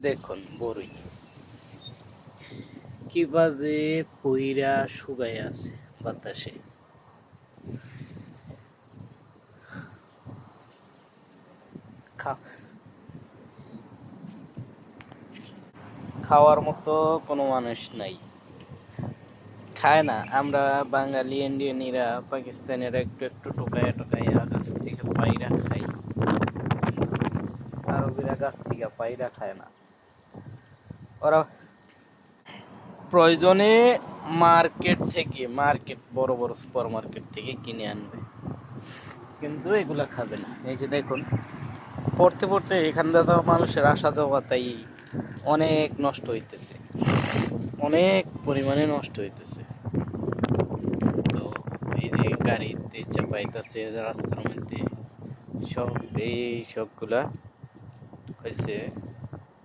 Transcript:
দেখুন বড়ই কি বাজে পইরা শুকায় আছে বাতাসে। খাওয়ার মতো কোনো মানুষ নাই, খায় না। আমরা বাঙালি ইন্ডিয়ানিরা পাকিস্তানিরা একটু একটু টোকাইয়া টোকাইয়া গাছ থেকে পাইরা খাই, আরবিরা গাছ থেকে পাইরা খায় না। ওরা প্রয়োজনে মার্কেট বড় বড় সুপার মার্কেট থেকে কিনে আনবে, কিন্তু এগুলা খাবে না। এই যে দেখুন, পড়তে পড়তে এখান থেকে মানুষের আসা যাওয়া তাই অনেক নষ্ট হইতেছে, অনেক পরিমাণে নষ্ট হইতেছে। তো এই যে গাড়িতে চাপাইতেছে রাস্তার মধ্যে, সব এই সবগুলা হয়েছে